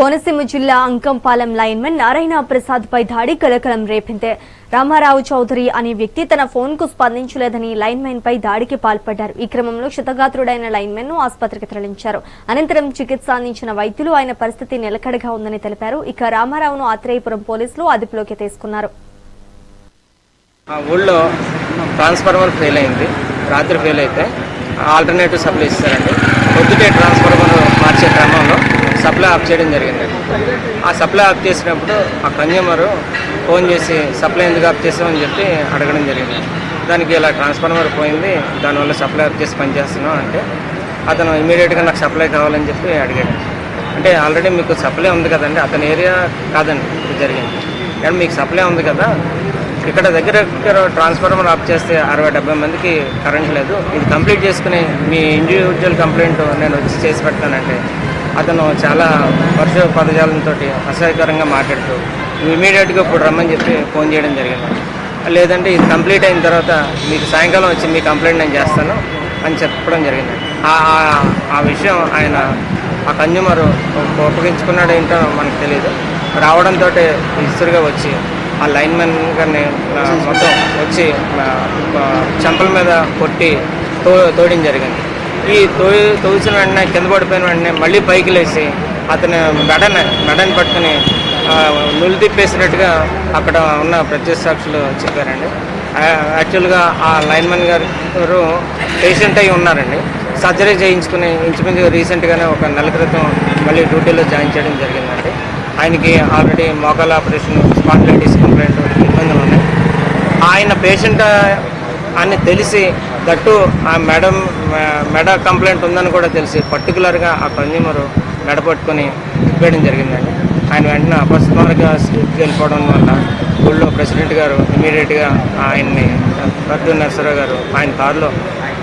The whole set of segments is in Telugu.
కోనసీమ జిల్లా అంకంపాలెం లైన్మెన్ నారాయణ ప్రసాద్ పై దాడి కలకలం రేపింది. రామారావు చౌదరి అనే వ్యక్తి తన ఫోన్ కు స్పందించలేదని లైన్మెన్ పై దాడికి పాల్పడ్డారు. ఈ క్రమంలో క్షతగాత్రుడైన లైన్మెన్ ను ఆసుపత్రికి తరలించారు. అనంతరం చికిత్స అందించిన వైద్యులు ఆయన పరిస్థితి నిలకడగా ఉందని తెలిపారు. ఇక రామారావును ఆత్రేయపురం పోలీసులు అదుపులోకి తీసుకున్నారు. ఊళ్ళో ట్రాన్స్ఫార్మర్ ఫెయిల్ అయింది. రాత్రి ఫెయిల్ అయితే ఆల్టర్నేటివ్ సప్లై ఇస్తారండి. పొద్దుటే ట్రాన్స్ఫార్మర్ మార్చే క్రమంలో సప్లై ఆఫ్ చేయడం జరిగింది. ఆ సప్లై ఆఫ్ చేసినప్పుడు ఆ కన్జ్యూమర్ ఫోన్ చేసి సప్లై ఎందుకు ఆఫ్ చేసామని చెప్పి అడగడం జరిగింది. దానికి ఇలా ట్రాన్స్ఫార్మర్ పోయింది, దానివల్ల సప్లై ఆఫ్ చేసి పనిచేస్తున్నాం అంటే అతను ఇమీడియట్గా నాకు సప్లై కావాలని చెప్పి అడిగాడు. అంటే ఆల్రెడీ మీకు సప్లై ఉంది కదండి, అతని ఏరియా కాదండి ఇది జరిగింది. కానీ మీకు సప్లై ఉంది కదా, ఇక్కడ దగ్గర ట్రాన్స్ఫార్మర్ ఆఫ్ చేస్తే 60-70 మందికి కరెంట్ లేదు, ఇది కంప్లీట్ చేసుకుని మీ ఇండివిజువల్ కంప్లైంట్ నేను వచ్చి చేసి పెడతానంటే అతను చాలా వర్ష పదజాలంతో అసహ్యకరంగా మాట్లాడుతూ ఇమీడియట్గా ఇప్పుడు రమ్మని చెప్పి ఫోన్ చేయడం జరిగింది. లేదంటే ఇది కంప్లీట్ అయిన తర్వాత మీకు సాయంకాలం వచ్చి మీ కంప్లైంట్ నేను చేస్తాను అని చెప్పడం జరిగింది. ఆ విషయం ఆయన ఆ కన్జ్యూమర్ ఉపయోగించుకున్నాడు ఏంటో మనకు తెలియదు. రావడంతో ఇసురుగా వచ్చి ఆ లైన్మెన్ గారిని మొత్తం వచ్చి చెంపల మీద కొట్టి తోయడం జరిగింది. ఈ తోసిన వెంటనే కింద పడిపోయిన వెంటనే మళ్ళీ పైకి లేచి అతను మెడని పట్టుకుని నులు తిప్పేసినట్టుగా అక్కడ ఉన్న ప్రత్యక్ష సాక్షులు చెప్పారండి. యాక్చువల్గా ఆ లైన్మెన్ గారు పేషెంట్ అయి ఉన్నారండి. సర్జరీ చేయించుకుని ఇంచుమించు రీసెంట్గానే ఒక నెల క్రితం మళ్ళీ డ్యూటీలో జాయిన్ చేయడం జరిగిందండి. ఆయనకి ఆల్రెడీ మోకాల ఆపరేషన్, స్పాండిలైటిస్ కంప్లైంట్ ఇబ్బందులు ఉన్నాయి. ఆయన పేషెంట్ అని తెలిసి దట్టు ఆ మెడ కంప్లైంట్ ఉందని కూడా తెలిసి పర్టికులర్గా ఆ కన్జ్యూమర్ మెడ పట్టుకొని తిప్పేయడం జరిగిందండి. ఆయన వెంటనే అపస్మారకంగా స్లిప్కి వెళ్ళిపోవడం వల్ల ఊళ్ళో ప్రెసిడెంట్ గారు ఇమీడియట్గా ఆయన్ని పర్దు నరసరావు గారు ఆయన కారులో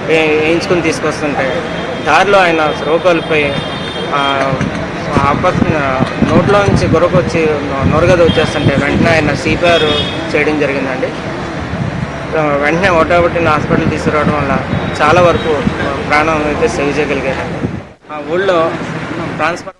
వేయించుకుని తీసుకొస్తుంటే దారిలో ఆయన రోకోల్పోయి నోట్లో నుంచి గొరకొచ్చి నొరగది వచ్చేస్తుంటే వెంటనే ఆయన సిపిఆర్ చేయడం జరిగిందండి. వెంటనే ఒకటొకటిని హాస్పిటల్ తీసుకురావడం వల్ల చాలా వరకు ప్రాణం అయితే సేవ్ చేయగలిగారండి. ఆ ఊళ్ళో ట్రాన్స్ఫర్